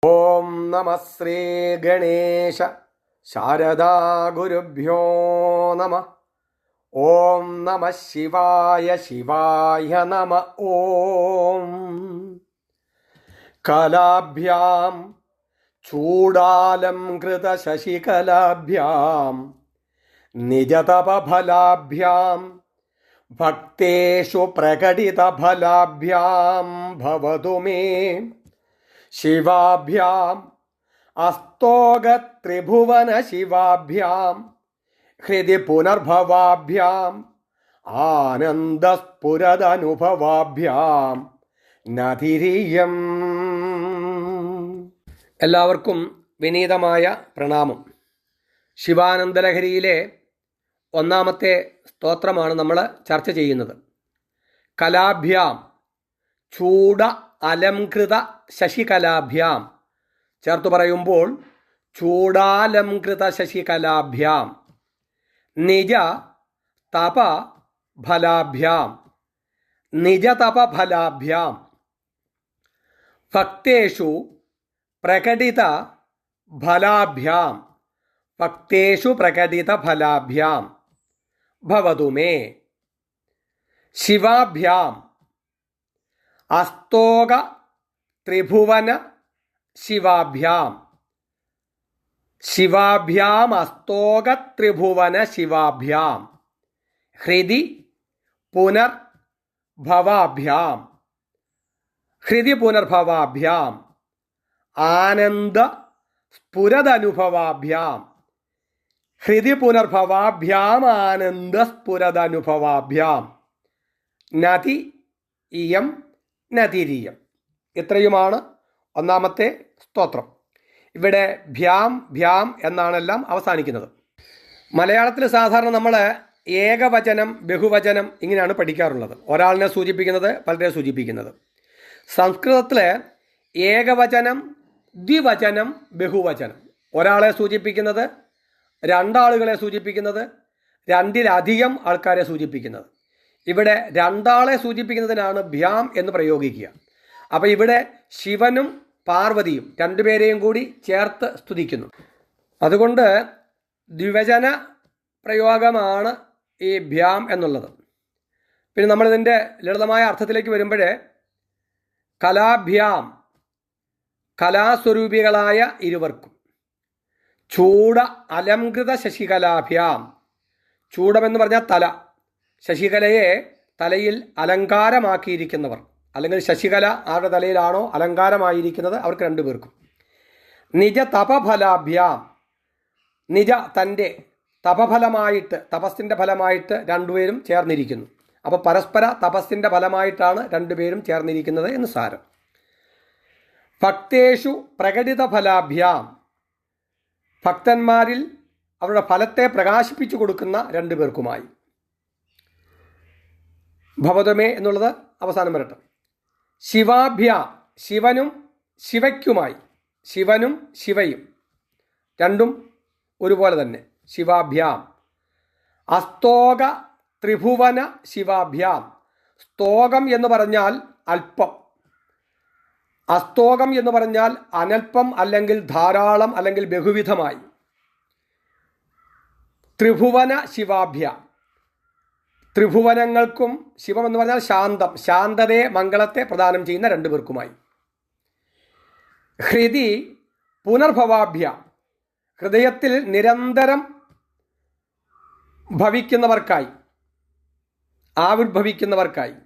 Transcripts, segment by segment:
ഓം നമ ശ്രീ ഗണേശ ശാരദാ ഗുരുഭ്യോ നമ. ഓം നമ ശിവായ ശിവായ നമ. ഓം കലാഭ്യാം ചൂടാലംകൃത ശശികലാഭ്യാം നിജതപഫലാഭ്യാം ഭക്തേഷു പ്രകടിതഫലാഭ്യാം ഭവതു മേ ശിവാഭ്യാം അസ്തോകത്രിഭുവന ശിവാഭ്യാം ഹൃദി പുനർഭവാഭ്യാം ആനന്ദസ്ഫുരദനുഭവാഭ്യാം നതിരിയം. എല്ലാവർക്കും വിനീതമായ പ്രണാമം. ശിവാനന്ദലഹരിയിലെ ഒന്നാമത്തെ സ്തോത്രമാണ് നമ്മൾ ചർച്ച ചെയ്യുന്നത്. കലാഭ്യാം ചൂട അലംകൃത ശശികലാഭ്യാം ചേർത്തു പറയുമ്പോൾ ചൂടാലംകൃത ശശികലാഭ്യാം നിജ തപ ഫലാഭ്യാം നിജതപഫലാഭ്യാം ഭക്തേഷു പ്രകടിത ഫലാഭ്യാം ഭക്തേഷു പ്രകടിത ഫലാഭ്യാം ഭവതു മേ ശിവാഭ്യാം അസ്തോക ത്രിഭുവന ശിവാഭ്യാം ശിവാഭ്യാം അസ്തോക ത്രിഭുവന ശിവാഭ്യാം ഹൃദി പുനർഭവാഭ്യാം ഹൃദി പുനർഭവാഭ്യാം ആനന്ദ സ്ഫുരദനുഭവാഭ്യാം ഹൃദി പുനർഭവാഭ്യാം ആനന്ദ സ്ഫുരദനുഭവാഭ്യാം നതി ഇയം നതിരിയം. ഇത്രയുമാണ് ഒന്നാമത്തെ സ്തോത്രം. ഇവിടെ ഭ്യാം ഭ്യാം എന്നാണെല്ലാം അവസാനിക്കുന്നത്. മലയാളത്തിൽ സാധാരണ നമ്മൾ ഏകവചനം ബഹുവചനം ഇങ്ങനെയാണ് പഠിക്കാറുള്ളത്. ഒരാളിനെ സൂചിപ്പിക്കുന്നത് പലരെ സൂചിപ്പിക്കുന്നത്. സംസ്കൃതത്തിൽ ഏകവചനം ദ്വിവചനം ബഹുവചനം, ഒരാളെ സൂചിപ്പിക്കുന്നത് രണ്ടാളുകളെ സൂചിപ്പിക്കുന്നത് രണ്ടിലധികം ആൾക്കാരെ സൂചിപ്പിക്കുന്നത്. ഇവിടെ രണ്ടാളെ സൂചിപ്പിക്കുന്നതിനാണ് ഭ്യാം എന്ന് പ്രയോഗിക്കുക. അപ്പോൾ ഇവിടെ ശിവനും പാർവതിയും രണ്ടുപേരെയും കൂടി ചേർത്ത് സ്തുതിക്കുന്നു. അതുകൊണ്ട് ദ്വിവചന പ്രയോഗമാണ് ഈ ഭ്യാം എന്നുള്ളത്. പിന്നെ നമ്മളിതിൻ്റെ ലളിതമായ അർത്ഥത്തിലേക്ക് വരുമ്പോൾ കലാഭ്യാം കലാസ്വരൂപികളായ ഇരുവർക്കും ചൂട അലംകൃത ശശികലാഭ്യാം. ചൂടമെന്ന് പറഞ്ഞാൽ തല, ശശികലയെ തലയിൽ അലങ്കാരമാക്കിയിരിക്കുന്നവർ, അല്ലെങ്കിൽ ശശികല ആരുടെ തലയിലാണോ അലങ്കാരമായിരിക്കുന്നത് അവർക്ക് രണ്ടുപേർക്കും. നിജ തപഫലാഭ്യാം നിജ തൻ്റെ തപഫലമായിട്ട് തപസ്സിൻ്റെ ഫലമായിട്ട് രണ്ടുപേരും ചേർന്നിരിക്കുന്നു. അപ്പോൾ പരസ്പര തപസ്സിൻ്റെ ഫലമായിട്ടാണ് രണ്ടുപേരും ചേർന്നിരിക്കുന്നത് എന്ന് സാരം. ഭക്തേഷു പ്രകടിത ഫലാഭ്യാം ഭക്തന്മാരിൽ അവരുടെ ഫലത്തെ പ്രകാശിപ്പിച്ചു കൊടുക്കുന്ന രണ്ടുപേർക്കുമായി. ഭവതമേ എന്നുള്ളത് അവസാനം വരട്ടെ. ശിവാഭ്യാം ശിവനും ശിവയ്ക്കുമായി, ശിവനും ശിവയും രണ്ടും ഒരുപോലെ തന്നെ. ശിവാഭ്യാം അസ്തോക ത്രിഭുവന ശിവാഭ്യാം. സ്തോകം എന്ന് പറഞ്ഞാൽ അല്പം, അസ്തോകം എന്ന് പറഞ്ഞാൽ അനൽപ്പം അല്ലെങ്കിൽ ധാരാളം അല്ലെങ്കിൽ ബഹുവിധമായി. ത്രിഭുവന ശിവാഭ്യാം ത്രിഭുവനങ്ങൾക്കും, ശിവം എന്ന് പറഞ്ഞാൽ ശാന്തം, ശാന്തതയെ മംഗളത്തെ പ്രദാനം ചെയ്യുന്ന രണ്ടുപേർക്കുമായി. ഹൃദി പുനർഭവാഭ്യാം ഹൃദയത്തിൽ നിരന്തരം ഭവിക്കുന്നവർക്കായി, ആവിർഭവിക്കുന്നവർക്കായി.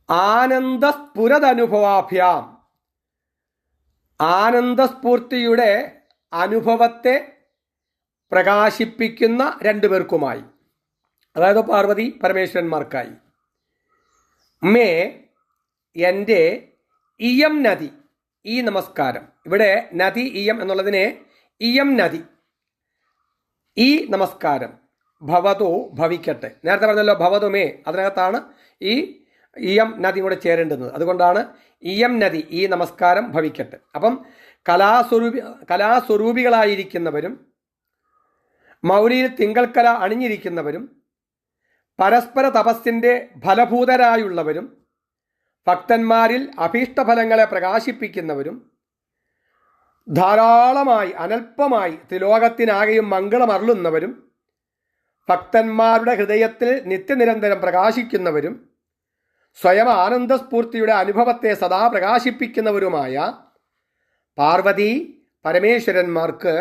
ആനന്ദസ്ഫുരദനുഭവാഭ്യാം ആനന്ദസ്ഫൂർത്തിയുടെ അനുഭവത്തെ പ്രകാശിപ്പിക്കുന്ന രണ്ടുപേർക്കുമായി, അതായത് പാർവതി പരമേശ്വരന്മാർക്കായി. മേ എൻ്റെ ഇയം നദി ഈ നമസ്കാരം. ഇവിടെ നദി ഇയം എന്നുള്ളതിനെ ഇയം നദി ഈ നമസ്കാരം ഭവതോ ഭവിക്കട്ടെ. നേരത്തെ പറഞ്ഞല്ലോ ഭവതുമേ, അതിനകത്താണ് ഈ ഇയം നദി കൂടെ ചേരേണ്ടുന്നത്. അതുകൊണ്ടാണ് ഇയം നദി ഈ നമസ്കാരം ഭവിക്കട്ടെ. അപ്പം കലാസ്വരൂപികളായിരിക്കുന്നവരും മൗലിയിൽ തിങ്കൾക്കല അണിഞ്ഞിരിക്കുന്നവരും പരസ്പര തപസ്സിൻ്റെ ഫലഭൂതരായുള്ളവരും ഭക്തന്മാരിൽ അഭീഷ്ടഫലങ്ങളെ പ്രകാശിപ്പിക്കുന്നവരും ധാരാളമായി അനൽപമായി ത്രിലോകത്തിനാകെയും മംഗളമരുളുന്നവരും ഭക്തന്മാരുടെ ഹൃദയത്തിൽ നിത്യനിരന്തരം പ്രകാശിക്കുന്നവരും സ്വയം ആനന്ദസ്ഫൂർത്തിയുടെ അനുഭവത്തെ സദാ പ്രകാശിപ്പിക്കുന്നവരുമായ പാർവതി പരമേശ്വരന്മാർക്ക്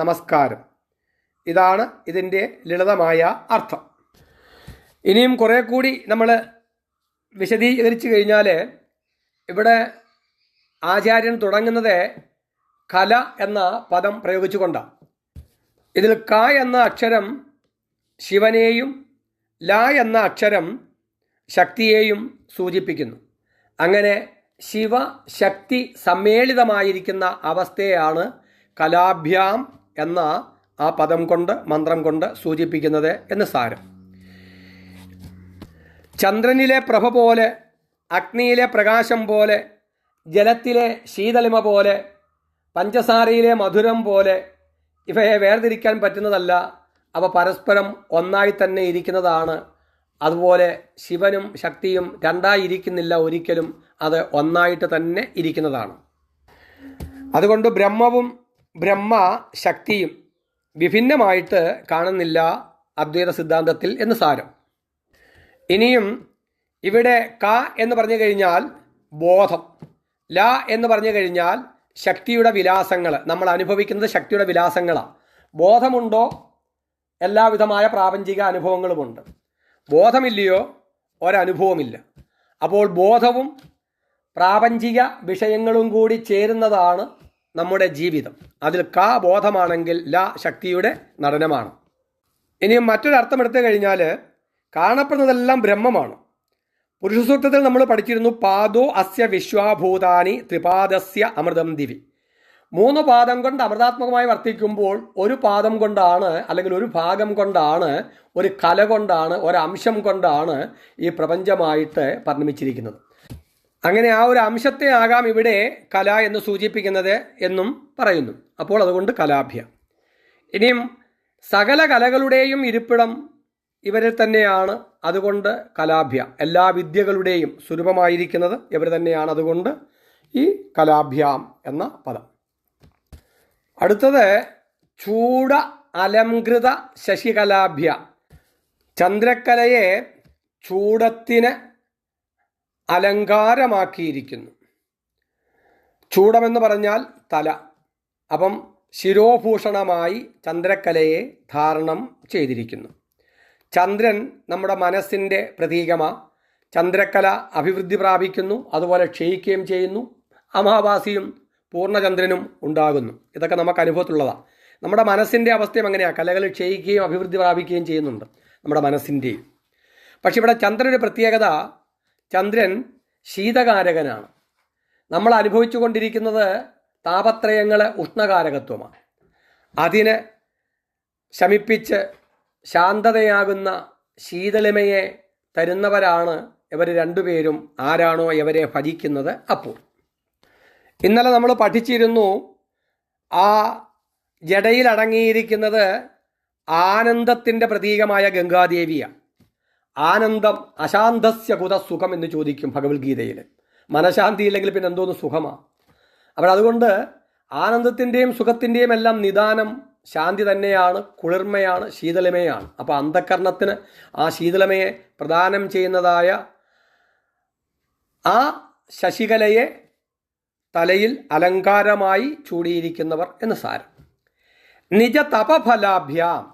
നമസ്കാരം. ഇതാണ് ഇതിൻ്റെ ലളിതമായ അർത്ഥം. ഇനിയും കുറേ കൂടി നമ്മൾ വിശദീകരിച്ചു കഴിഞ്ഞാൽ ഇവിടെ ആചാര്യൻ തുടങ്ങുന്നത് കല എന്ന പദം പ്രയോഗിച്ചുകൊണ്ടാണ്. ഇതിൽ ക എന്ന അക്ഷരം ശിവനെയും ല എന്ന അക്ഷരം ശക്തിയെയും സൂചിപ്പിക്കുന്നു. അങ്ങനെ ശിവശക്തി സമ്മേളിതമായിരിക്കുന്ന അവസ്ഥയാണ് കലാഭ്യാം എന്ന ആ പദം കൊണ്ട് മന്ത്രം കൊണ്ട് സൂചിപ്പിക്കുന്നത് എന്ന് സാരം. ചന്ദ്രനിലെ പ്രഭ പോലെ, അഗ്നിയിലെ പ്രകാശം പോലെ, ജലത്തിലെ ശീതളിമ പോലെ, പഞ്ചസാരയിലെ മധുരം പോലെ ഇവയെ വേർതിരിക്കാൻ പറ്റുന്നതല്ല. അവ പരസ്പരം ഒന്നായി തന്നെ ഇരിക്കുന്നതാണ്. അതുപോലെ ശിവനും ശക്തിയും രണ്ടായി ഇരിക്കുന്നില്ല ഒരിക്കലും, അത് ഒന്നായിട്ട് തന്നെ ഇരിക്കുന്നതാണ്. അതുകൊണ്ട് ബ്രഹ്മവും ബ്രഹ്മശക്തിയും വിഭിന്നമായിട്ട് കാണുന്നില്ല അദ്വൈത സിദ്ധാന്തത്തിൽ എന്ന് സാരം. ഇനിയും ഇവിടെ ക എന്ന് പറഞ്ഞു കഴിഞ്ഞാൽ ബോധം, ല എന്ന് പറഞ്ഞു കഴിഞ്ഞാൽ ശക്തിയുടെ വിലാസങ്ങൾ, നമ്മൾ അനുഭവിക്കുന്നത് ശക്തിയുടെ വിലാസങ്ങളാണ്. ബോധമുണ്ടോ എല്ലാവിധമായ പ്രാപഞ്ചിക അനുഭവങ്ങളുമുണ്ട്. ബോധമില്ലയോ ഒരനുഭവമില്ല. അപ്പോൾ ബോധവും പ്രാപഞ്ചിക വിഷയങ്ങളും കൂടി ചേരുന്നതാണ് നമ്മുടെ ജീവിതം. അതിൽ ക ബോധമാണെങ്കിൽ ല ശക്തിയുടെ നടനമാണ്. ഇനിയും മറ്റൊരർത്ഥം എടുത്തു കഴിഞ്ഞാൽ കാണപ്പെടുന്നതെല്ലാം ബ്രഹ്മമാണ്. പുരുഷസൂക്തത്തിൽ നമ്മൾ പഠിച്ചിരുന്നു പാദോ അസ്യ വിശ്വാഭൂതാനി ത്രിപാദസ്യ അമൃതം ദിവി. 3 പാദം കൊണ്ട് അമൃതാത്മകമായി വർത്തിക്കുമ്പോൾ ഒരു പാദം കൊണ്ടാണ്, അല്ലെങ്കിൽ ഒരു ഭാഗം കൊണ്ടാണ്, ഒരു കല കൊണ്ടാണ്, ഒരംശം കൊണ്ടാണ് ഈ പ്രപഞ്ചമായിട്ട് പരിണമിച്ചിരിക്കുന്നത്. അങ്ങനെ ആ ഒരു അംശത്തെ ആകാം ഇവിടെ കല എന്ന് സൂചിപ്പിക്കുന്നത് എന്നും പറയുന്നു. അപ്പോൾ അതുകൊണ്ട് കലാഭ്യ. ഇനിയും സകല കലകളുടെയും ഇരിപ്പിടം ഇവരിൽ തന്നെയാണ്. അതുകൊണ്ട് കലാഭ്യ. എല്ലാ വിദ്യകളുടെയും സ്വരൂപമായിരിക്കുന്നത് ഇവർ തന്നെയാണ്. അതുകൊണ്ട് ഈ കലാഭ്യാം എന്ന പദം. അടുത്തത് ചൂട അലംകൃത ശശികലാഭ്യ. ചന്ദ്രക്കലയെ ചൂടത്തിന് അലങ്കാരമാക്കിയിരിക്കുന്നു. ചൂടമെന്ന് പറഞ്ഞാൽ തല. അപ്പം ശിരോഭൂഷണമായി ചന്ദ്രക്കലയെ ധാരണം ചെയ്തിരിക്കുന്നു. ചന്ദ്രൻ നമ്മുടെ മനസ്സിൻ്റെ പ്രതീകമാണ്. ചന്ദ്രക്കല അഭിവൃദ്ധി പ്രാപിക്കുന്നു, അതുപോലെ ക്ഷയിക്കുകയും ചെയ്യുന്നു. അമാവാസിയും പൂർണ്ണചന്ദ്രനും ഉണ്ടാകുന്നു. ഇതൊക്കെ നമുക്ക് അനുഭവത്തിലുള്ളതാണ്. നമ്മുടെ മനസ്സിൻ്റെ അവസ്ഥയും അങ്ങനെയാണ്. കലകൾ ക്ഷയിക്കുകയും അഭിവൃദ്ധി പ്രാപിക്കുകയും ചെയ്യുന്നുണ്ട് നമ്മുടെ മനസ്സിൻ്റെയും. പക്ഷെ ഇവിടെ ചന്ദ്രൻ്റെ പ്രത്യേകത, ചന്ദ്രൻ ശീതകാരകനാണ്. നമ്മൾ അനുഭവിച്ചു കൊണ്ടിരിക്കുന്നത് താപത്രയങ്ങൾ ഉഷ്ണകാരകത്വമാണ്. അതിന് ശമിപ്പിച്ച് ശാന്തതയാകുന്ന ശീതളിമയെ തരുന്നവരാണ് ഇവർ രണ്ടുപേരും. ആരാണോ ഇവരെ ഭജിക്കുന്നത്. അപ്പോൾ ഇന്നലെ നമ്മൾ പഠിച്ചിരുന്നു, ആ ജടയിൽ അടങ്ങിയിരിക്കുന്നത് ആനന്ദത്തിൻ്റെ പ്രതീകമായ ഗംഗാദേവിയാണ്. ആനന്ദം അശാന്തസ്യ കുത സുഖം എന്ന് ചോദിക്കും ഭഗവത്ഗീതയിൽ. മനഃശാന്തി ഇല്ലെങ്കിൽ പിന്നെ എന്തോന്ന് സുഖമാണ്. അപ്പോൾ അതുകൊണ്ട് ആനന്ദത്തിൻ്റെയും സുഖത്തിൻ്റെയും എല്ലാം നിദാനം ശാന്തി തന്നെയാണ്, കുളിർമയാണ്, ശീതളിമയാണ്. അപ്പോൾ അന്ധകരണത്തിന് ആ ശീതളിമയെ പ്രദാനം ചെയ്യുന്നതായ ആ ശശികലയെ തലയിൽ അലങ്കാരമായി ചൂടിയിരിക്കുന്നവർ എന്ന് സാരം. നിജ തപഫലാഭ്യാം.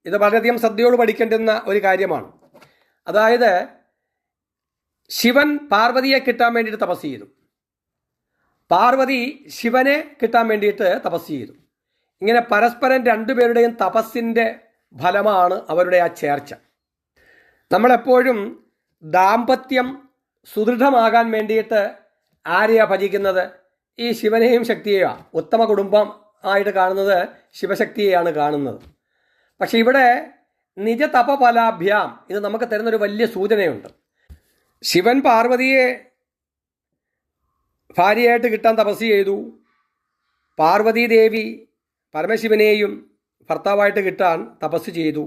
ഇത് വളരെയധികം ശ്രദ്ധയോട് പഠിക്കേണ്ടുന്ന ഒരു കാര്യമാണ്. അതായത് ശിവൻ പാർവതിയെ കിട്ടാൻ വേണ്ടിയിട്ട് തപസ് ചെയ്തു, പാർവതി ശിവനെ കിട്ടാൻ വേണ്ടിയിട്ട് തപസ് ചെയ്തു. ഇങ്ങനെ പരസ്പരം രണ്ടുപേരുടെയും തപസ്സിൻ്റെ ഫലമാണ് അവരുടെ ആ ചേർച്ച. നമ്മളെപ്പോഴും ദാമ്പത്യം സുദൃഢമാകാൻ വേണ്ടിയിട്ട് ആരെയാണ് ഭജിക്കുന്നത്? ഈ ശിവനെയും ശക്തിയെയാണ്. ഉത്തമ കുടുംബം ആയിട്ട് കാണുന്നത് ശിവശക്തിയെയാണ് കാണുന്നത്. പക്ഷെ ഇവിടെ നിജ തപഫലാഭ്യാം ഇത് നമുക്ക് തരുന്നൊരു വലിയ സൂചനയുണ്ട്. ശിവൻ പാർവതിയെ ഭാര്യയായിട്ട് കിട്ടാൻ തപസ് ചെയ്തു. പാർവതീദേവി പരമശിവനെയും ഭർത്താവായിട്ട് കിട്ടാൻ തപസ് ചെയ്തു.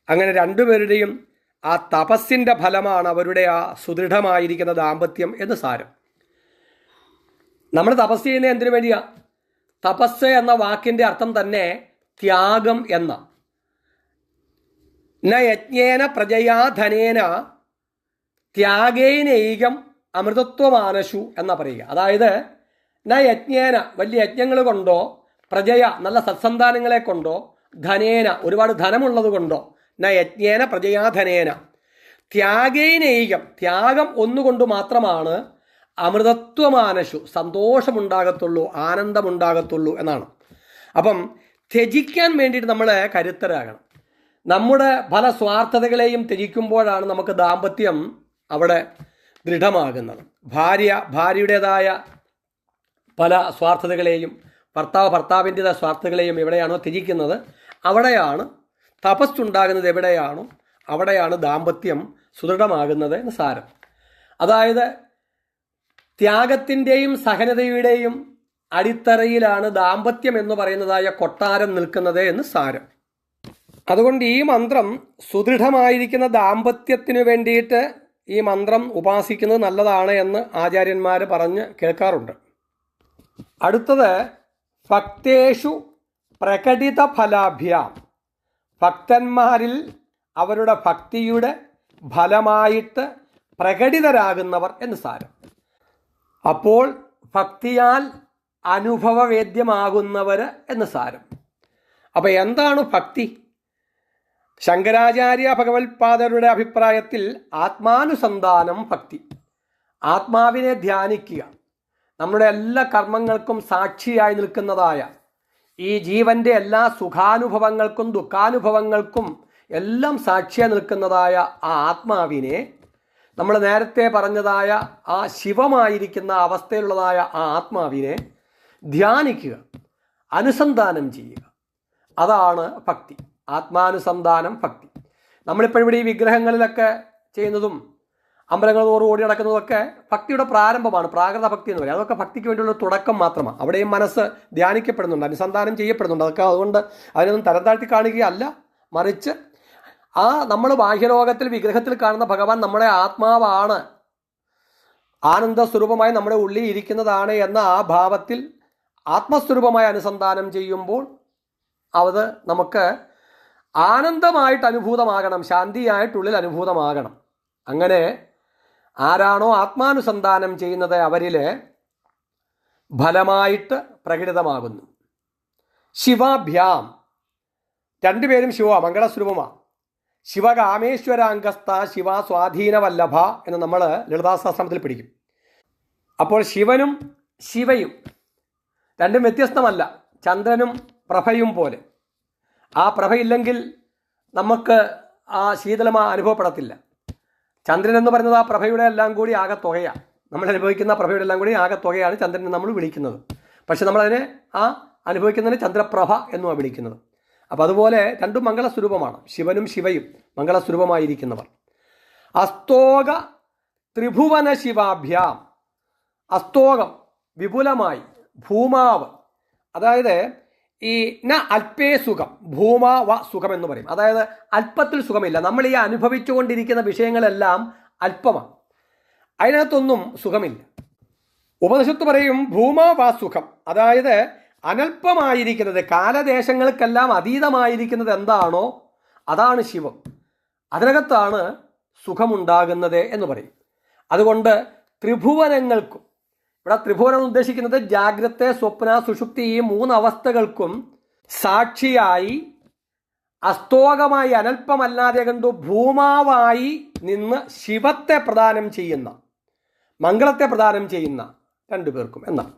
അങ്ങനെ രണ്ടുപേരുടെയും ആ തപസ്സിൻ്റെ ഫലമാണ് അവരുടെ ആ സുദൃഢമായിരിക്കുന്ന ദാമ്പത്യം എന്ന് സാരം. നമ്മൾ തപസ് ചെയ്യുന്നത് എന്തിനു വേണ്ടിയാ? തപസ് എന്ന വാക്കിൻ്റെ അർത്ഥം തന്നെ ത്യാഗം എന്ന. ന യജ്ഞേന പ്രജയാ ധനേന ത്യാഗേനൈകം അമൃതത്വമാനശു എന്ന പറയുക. അതായത് ന യജ്ഞേന വലിയ യജ്ഞങ്ങൾ കൊണ്ടോ, പ്രജയ നല്ല സത്സന്താനങ്ങളെ കൊണ്ടോ, ധനേന ഒരുപാട് ധനമുള്ളത് കൊണ്ടോ, ന യജ്ഞേന പ്രജയാ ധനേന ത്യാഗേനൈകം ത്യാഗം ഒന്നുകൊണ്ട് മാത്രമാണ് അമൃതത്വമാനശു സന്തോഷമുണ്ടാകത്തുള്ളൂ, ആനന്ദമുണ്ടാകത്തുള്ളൂ എന്നാണ്. അപ്പം ത്യജിക്കാൻ വേണ്ടിയിട്ട് നമ്മൾ കരുത്തരാകണം. നമ്മുടെ പല സ്വാർത്ഥതകളെയും ത്യജിക്കുമ്പോഴാണ് നമുക്ക് ദാമ്പത്യം അവിടെ ദൃഢമാകുന്നത്. ഭാര്യയുടേതായ പല സ്വാർത്ഥതകളെയും ഭർത്താവിൻ്റെതായ സ്വാർത്ഥതകളെയും എവിടെയാണോ ത്യജിക്കുന്നത് അവിടെയാണ് തപസ്സുണ്ടാകുന്നത്. എവിടെയാണോ അവിടെയാണ് ദാമ്പത്യം സുദൃഢമാകുന്നത് എന്ന് സാരം. അതായത് ത്യാഗത്തിൻ്റെയും സഹനതയുടെയും അടിത്തറയിലാണ് ദാമ്പത്യം എന്ന് പറയുന്നതായ കൊട്ടാരം നിൽക്കുന്നത് എന്ന് സാരം. അതുകൊണ്ട് ഈ മന്ത്രം സുദൃഢമായിരിക്കുന്ന ദാമ്പത്യത്തിനു വേണ്ടിയിട്ട് ഈ മന്ത്രം ഉപാസിക്കുന്നത് നല്ലതാണ് എന്ന് ആചാര്യന്മാർ പറഞ്ഞ് കേൾക്കാറുണ്ട്. അടുത്തത് ഭക്തേഷു പ്രകടിത ഫലാഭ്യാം, ഭക്തന്മാരിൽ അവരുടെ ഭക്തിയുടെ ഫലമായിട്ട് പ്രകടിതരാകുന്നവർ എന്ന് സാരം. അപ്പോൾ ഭക്തിയാൽ അനുഭവവേദ്യമാകുന്നവർ എന്ന് സാരം. അപ്പോൾ എന്താണ് ഭക്തി? ശങ്കരാചാര്യ ഭഗവത്പാദരുടെ അഭിപ്രായത്തിൽ ആത്മാനുസന്ധാനം ഭക്തി. ആത്മാവിനെ ധ്യാനിക്കുക, നമ്മുടെ എല്ലാ കർമ്മങ്ങൾക്കും സാക്ഷിയായി നിൽക്കുന്നതായ, ഈ ജീവൻ്റെ എല്ലാ സുഖാനുഭവങ്ങൾക്കും ദുഃഖാനുഭവങ്ങൾക്കും എല്ലാം സാക്ഷിയായി നിൽക്കുന്നതായ ആ ആത്മാവിനെ, നമ്മൾ നേരത്തെ പറഞ്ഞതായ ആ ശിവമായിരിക്കുന്ന അവസ്ഥയിലുള്ളതായ ആ ആത്മാവിനെ ധ്യാനിക്കുക, അനുസന്ധാനം ചെയ്യുക. അതാണ് ഭക്തി, ആത്മാനുസന്ധാനം ഭക്തി. നമ്മളിപ്പോഴിവിടെ ഈ വിഗ്രഹങ്ങളിലൊക്കെ ചെയ്യുന്നതും അമ്പലങ്ങൾ തോറും ഓടി നടക്കുന്നതൊക്കെ ഭക്തിയുടെ പ്രാരംഭമാണ്, പ്രാകൃത ഭക്തി എന്ന് പറയും. അതൊക്കെ ഭക്തിക്ക് വേണ്ടിയുള്ള തുടക്കം മാത്രമാണ്. അവിടെയും മനസ്സ് ധ്യാനിക്കപ്പെടുന്നുണ്ട്, അനുസന്ധാനം ചെയ്യപ്പെടുന്നുണ്ട്. അതൊക്കെ അതുകൊണ്ട് അതിനൊന്നും തരം താഴ്ത്തി കാണുകയല്ല, മറിച്ച് ആ നമ്മൾ ബാഹ്യലോകത്തിൽ വിഗ്രഹത്തിൽ കാണുന്ന ഭഗവാൻ നമ്മുടെ ആത്മാവാണ്, ആനന്ദസ്വരൂപമായി നമ്മുടെ ഉള്ളിൽ ഇരിക്കുന്നതാണ് എന്ന ആ ഭാവത്തിൽ ആത്മസ്വരൂപമായി അനുസന്ധാനം ചെയ്യുമ്പോൾ അത് നമുക്ക് ആനന്ദമായിട്ട് അനുഭൂതമാകണം, ശാന്തിയായിട്ടുള്ളിൽ അനുഭൂതമാകണം. അങ്ങനെ ആരാണോ ആത്മാനുസന്ധാനം ചെയ്യുന്നത് അവരിൽ ഫലമായിട്ട് പ്രകടിതമാകുന്നു. ശിവാഭ്യാം, രണ്ടുപേരും ശിവ മംഗളസ്വരൂപമാണ്. ശിവകാമേശ്വരാംഗസ്ഥ ശിവ സ്വാധീനവല്ലഭ എന്ന് നമ്മൾ ലളിതാസഹസ്രനാമത്തിൽ പഠിക്കും. അപ്പോൾ ശിവനും ശിവയും രണ്ടും വ്യത്യസ്തമല്ല, ചന്ദ്രനും പ്രഭയും പോലെ. ആ പ്രഭയില്ലെങ്കിൽ നമുക്ക് ആ ശീതളമ അനുഭവപ്പെടത്തില്ല. ചന്ദ്രൻ എന്ന് പറയുന്നത് ആ പ്രഭയുടെ എല്ലാം കൂടി ആകെ തുകയാണ്. നമ്മൾ അനുഭവിക്കുന്ന പ്രഭയുടെ എല്ലാം കൂടി ആകെ തുകയാണ് ചന്ദ്രനെ നമ്മൾ വിളിക്കുന്നത്. പക്ഷെ നമ്മളതിനെ ആ അനുഭവിക്കുന്നതിന് ചന്ദ്രപ്രഭ എന്നുമാണ് വിളിക്കുന്നത്. അപ്പം അതുപോലെ രണ്ടും മംഗളസ്വരൂപമാണ്, ശിവനും ശിവയും മംഗളസ്വരൂപമായിരിക്കുന്നവർ. അസ്തോക ത്രിഭുവന ശിവാഭ്യാം, അസ്തോകം വിപുലമായി, ഭൂമാവ് അതായത് ഈ ന അല്പേ സുഖം, ഭൂമാവ സുഖം എന്ന് പറയും. അതായത് അല്പത്തിൽ സുഖമില്ല. നമ്മൾ ഈ അനുഭവിച്ചുകൊണ്ടിരിക്കുന്ന വിഷയങ്ങളെല്ലാം അല്പമാണ്, അതിനകത്തൊന്നും സുഖമില്ല. ഉപനിഷത്ത് പറയും ഭൂമാവ സുഖം, അതായത് അനൽപമായിരിക്കുന്നത്, കാലദേശങ്ങൾക്കെല്ലാം അതീതമായിരിക്കുന്നത് എന്താണോ അതാണ് ശിവം, അതിനകത്താണ് സുഖമുണ്ടാകുന്നത് എന്ന് പറയും. അതുകൊണ്ട് ത്രിഭുവനങ്ങൾക്കും, ഇവിടെ ത്രിഭുവനം ഉദ്ദേശിക്കുന്നത് ജാഗ്രത, സ്വപ്ന, സുഷുപ്തി ഈ മൂന്ന് അവസ്ഥകൾക്കും സാക്ഷിയായി അസ്തോകമായി അനൽപമല്ലാതെ കണ്ടു ഭൂമാവായി നിന്ന് ശിവത്തെ പ്രദാനം ചെയ്യുന്ന, മംഗളത്തെ പ്രദാനം ചെയ്യുന്ന രണ്ടു പേർക്കും എന്നാണ്.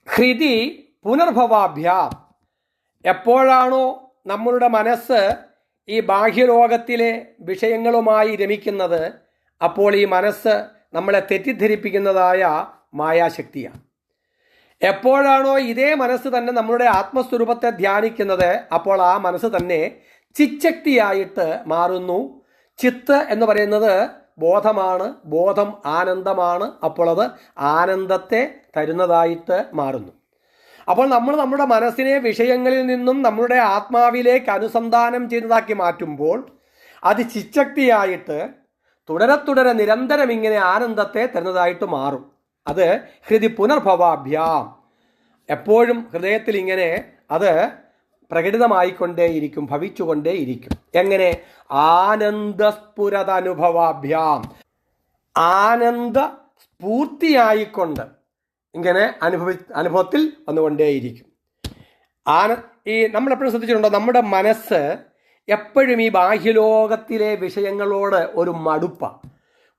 ഹൃതി പുനർഭവാഭ്യാം, എപ്പോഴാണോ നമ്മളുടെ മനസ്സ് ഈ ബാഹ്യലോകത്തിലെ വിഷയങ്ങളുമായി രമിക്കുന്നത് അപ്പോൾ ഈ മനസ്സ് നമ്മളെ തെറ്റിദ്ധരിപ്പിക്കുന്നതായ മായാശക്തിയാണ്. എപ്പോഴാണോ ഇതേ മനസ്സ് തന്നെ നമ്മളുടെ ആത്മസ്വരൂപത്തെ ധ്യാനിക്കുന്നത് അപ്പോൾ ആ മനസ്സ് തന്നെ ചിച്ചക്തിയായിട്ട് മാറുന്നു. ചിത്ത് എന്ന് പറയുന്നത് ബോധമാണ്, ബോധം ആനന്ദമാണ്. അപ്പോൾ അത് ആനന്ദത്തെ തരുന്നതായിട്ട് മാറുന്നു. അപ്പോൾ നമ്മൾ നമ്മുടെ മനസ്സിനെ വിഷയങ്ങളിൽ നിന്നും നമ്മളുടെ ആത്മാവിലേക്ക് അനുസന്ധാനം ചെയ്യുന്നതാക്കി മാറ്റുമ്പോൾ അത് ചിച്ചക്തിയായിട്ട് തുടരെ നിരന്തരം ഇങ്ങനെ ആനന്ദത്തെ തരുന്നതായിട്ട് മാറും. അത് ഹൃദി പുനർഭവാഭ്യാം, എപ്പോഴും ഹൃദയത്തിൽ ഇങ്ങനെ അത് പ്രകടിതമായിക്കൊണ്ടേയിരിക്കും, ഭവിച്ചുകൊണ്ടേയിരിക്കും. എങ്ങനെ? ആനന്ദസ്ഫുരതനുഭവാഭ്യാം, ആനന്ദ സ്ഫൂർത്തിയായിക്കൊണ്ട് ഇങ്ങനെ അനുഭവത്തിൽ വന്നുകൊണ്ടേയിരിക്കും. ഈ നമ്മളെപ്പോഴും ശ്രദ്ധിച്ചിട്ടുണ്ടോ, നമ്മുടെ മനസ്സ് എപ്പോഴും ഈ ബാഹ്യലോകത്തിലെ വിഷയങ്ങളോട് ഒരു മടുപ്പാണ്.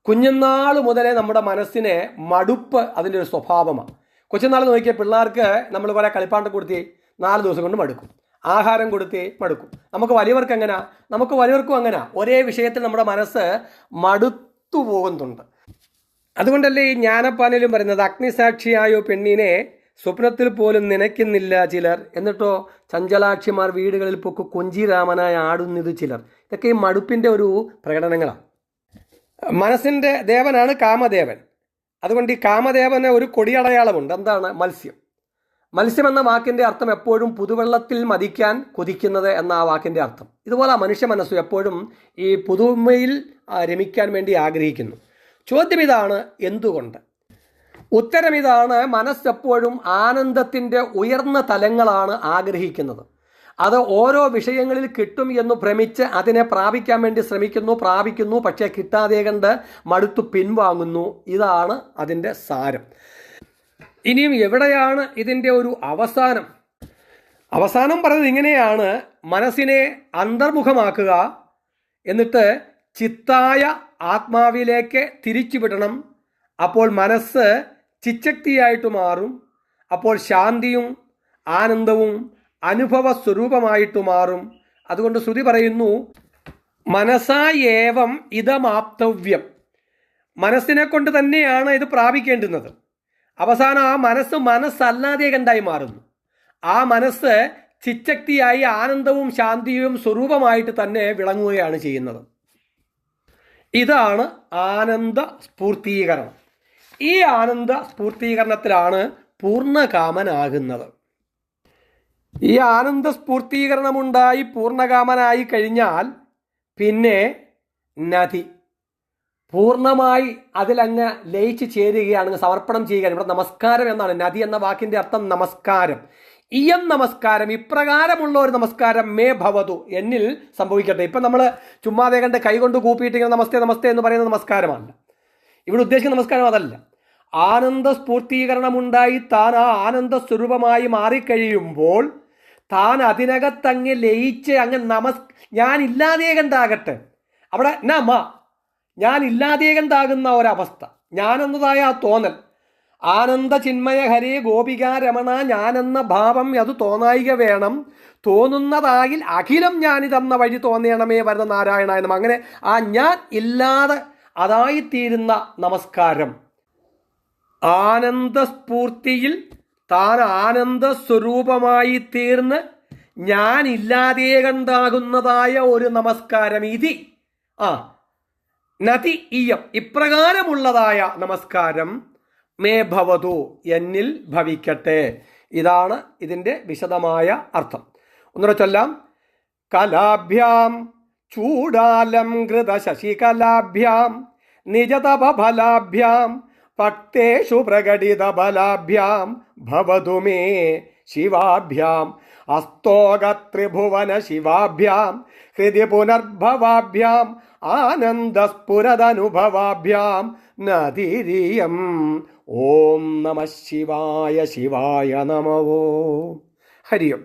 കുഞ്ഞുനാൾ മുതലേ നമ്മുടെ മനസ്സിന് മടുപ്പ് അതിൻ്റെ ഒരു സ്വഭാവമാണ്. കൊച്ചുനാൾ നോക്കിയ പിള്ളേർക്ക് നമ്മൾ കുറേ കളിപ്പാട്ടം കൊടുത്തി 4 ദിവസം കൊണ്ട് മടുക്കും, ആഹാരം കൊടുത്തി മടുക്കും. നമുക്ക് വലിയവർക്ക് എങ്ങനെയാ? നമുക്ക് വലിയവർക്കും അങ്ങനെ ഒരേ വിഷയത്തിൽ നമ്മുടെ മനസ്സ് മടുത്തു പോകുന്നുണ്ട്. അതുകൊണ്ടല്ലേ ഈ ജ്ഞാനപ്പാനയിലും പറയുന്നത്, അഗ്നിസാക്ഷിയായോ പെണ്ണിനെ സ്വപ്നത്തിൽ പോലും നനയ്ക്കുന്നില്ല ചിലർ, എന്നിട്ടോ ചഞ്ചലാക്ഷിമാർ വീടുകളിൽ പൊക്കു കൊഞ്ചിരാമനായി ആടുന്നത് ചിലർ. ഇതൊക്കെ ഈ മടുപ്പിൻ്റെ ഒരു പ്രകടനങ്ങളാണ്. മനസ്സിൻ്റെ ദേവനാണ് കാമദേവൻ. അതുകൊണ്ട് ഈ കാമദേവന് ഒരു കൊടിയടയാളമുണ്ട്. എന്താണ്? മത്സ്യം. മത്സ്യം എന്ന വാക്കിൻ്റെ അർത്ഥം എപ്പോഴും പുതുവെള്ളത്തിൽ മതിക്കാൻ കൊതിക്കുന്നത് എന്ന ആ വാക്കിൻ്റെ അർത്ഥം. ഇതുപോലെ മനുഷ്യ മനസ്സും എപ്പോഴും ഈ പുതുമയിൽ രമിക്കാൻ വേണ്ടി ആഗ്രഹിക്കുന്നു. ചോദ്യം ഇതാണ്, എന്തുകൊണ്ട്? ഉത്തരം ഇതാണ്, മനസ്സെപ്പോഴും ആനന്ദത്തിൻ്റെ ഉയർന്ന തലങ്ങളാണ് ആഗ്രഹിക്കുന്നത്. അത് ഓരോ വിഷയങ്ങളിൽ കിട്ടും എന്ന് ഭ്രമിച്ച് അതിനെ പ്രാപിക്കാൻ വേണ്ടി ശ്രമിക്കുന്നു, പ്രാപിക്കുന്നു, പക്ഷേ കിട്ടാതെ കണ്ട് മടുത്തു പിൻവാങ്ങുന്നു. ഇതാണ് അതിൻ്റെ സാരം. ഇനിയും എവിടെയാണ് ഇതിൻ്റെ ഒരു അവസാനം? അവസാനം പറയുന്നത് ഇങ്ങനെയാണ്: മനസ്സിനെ അന്തർമുഖമാക്കുക, എന്നിട്ട് ചിത്തായ ആത്മാവിലേക്ക് തിരിച്ചുവിടണം. അപ്പോൾ മനസ്സ് ചിച്ചക്തിയായിട്ട് മാറും. അപ്പോൾ ശാന്തിയും ആനന്ദവും അനുഭവ സ്വരൂപമായിട്ട് മാറും. അതുകൊണ്ട് ശ്രുതി പറയുന്നു, മനസാ ഏവം ഇതമാപ്തവ്യം. മനസ്സിനെ കൊണ്ട് തന്നെയാണ് ഇത് പ്രാപിക്കേണ്ടുന്നത്. അവസാനം ആ മനസ്സല്ലാതെ കണ്ടായി മാറുന്നു. ആ മനസ്സ് ചിച്ചക്തിയായി ആനന്ദവും ശാന്തിയും സ്വരൂപമായിട്ട് തന്നെ വിളങ്ങുകയാണ് ചെയ്യുന്നത്. ഇതാണ് ആനന്ദ സ്ഫൂർത്തീകരണം. ഈ ആനന്ദ സ്ഫൂർത്തീകരണത്തിലാണ് പൂർണ്ണകാമനാകുന്നത്. ഈ ആനന്ദ സ്ഫൂർത്തീകരണമുണ്ടായി പൂർണ്ണകാമനായി കഴിഞ്ഞാൽ പിന്നെ നദി പൂർണ്ണമായി അതിലങ്ങ് ലയിച്ച് ചേരുകയാണ്, സമർപ്പണം ചെയ്യുകയാണ്. ഇവിടെ നമസ്കാരം എന്നാണ്. നദി എന്ന വാക്കിൻ്റെ അർത്ഥം നമസ്കാരം. ഇയം നമസ്കാരം, ഇപ്രകാരമുള്ള ഒരു നമസ്കാരം മേ ഭവതു, എന്നിൽ സംഭവിക്കട്ടെ. ഇപ്പം നമ്മൾ ചുമ്മാതെ കണ്ട് കൈകൊണ്ട് കൂപ്പിയിട്ട് ഇങ്ങനെ നമസ്തേ നമസ്തേ എന്ന് പറയുന്ന നമസ്കാരമല്ല. ഇവിടെ ഉദ്ദേശിക്കുന്ന നമസ്കാരം അതല്ല. ആനന്ദ സ്ഫൂർത്തീകരണമുണ്ടായി താൻ ആ ആനന്ദ സ്വരൂപമായി മാറിക്കഴിയുമ്പോൾ താൻ അതിനകത്തങ്ങ് ലയിച്ച് അങ്ങ് ഞാൻ ഇല്ലാതെ കണ്ടാകട്ടെ. അവിടെ ഞാൻ ഇല്ലാതെ കണ്ടാകുന്ന ഒരവസ്ഥ, ഞാനെന്നതായ ആ തോന്നൽ, ആനന്ദ ചിന്മയ ഹരേ ഗോപികാ രമണ, ഞാനെന്ന ഭാവം അത് തോന്നായിക വേണം. തോന്നുന്നതായിൽ അഖിലം ഞാനിതെന്ന വഴി തോന്നണമേ വരുന്ന നാരായണ എന്നും. അങ്ങനെ ആ ഞാൻ ഇല്ലാതെ അതായിത്തീരുന്ന നമസ്കാരം. ആനന്ദസ്ഫൂർത്തിയിൽ താൻ ആനന്ദ സ്വരൂപമായി തീർന്ന് ഞാൻ ഇല്ലാതെ കണ്ടാകുന്നതായ ഒരു നമസ്കാരം. നദി ഇയം, ഇപ്രകാരമുള്ളതായ നമസ്കാരം മേ ഭവതു, എന്നിൽ ഭവിക്കട്ടെ. ഇതാണ് ഇതിൻ്റെ വിശദമായ അർത്ഥം. ഒന്നുകൂടെ ചൊല്ലാം. കലാഭ്യാം ചൂടാലം കൃത ശശികലാഭ്യാം നിജതപഫലാഭ്യാം ഭക്തേഷു പ്രകടിത ബലാഭ്യാം ഭവതു മേ ശിവാഭ്യാം അസ്തോകത്രിഭുവന ശിവാഭ്യാം ഹൃദി പുനർഭവാഭ്യാം ആനന്ദസ്ഫുരതനുഭവാഭ്യാം നദിരിയം. ഓം നമഃ ശിവായ. ശിവായ നമോ. ഹരി ഓം.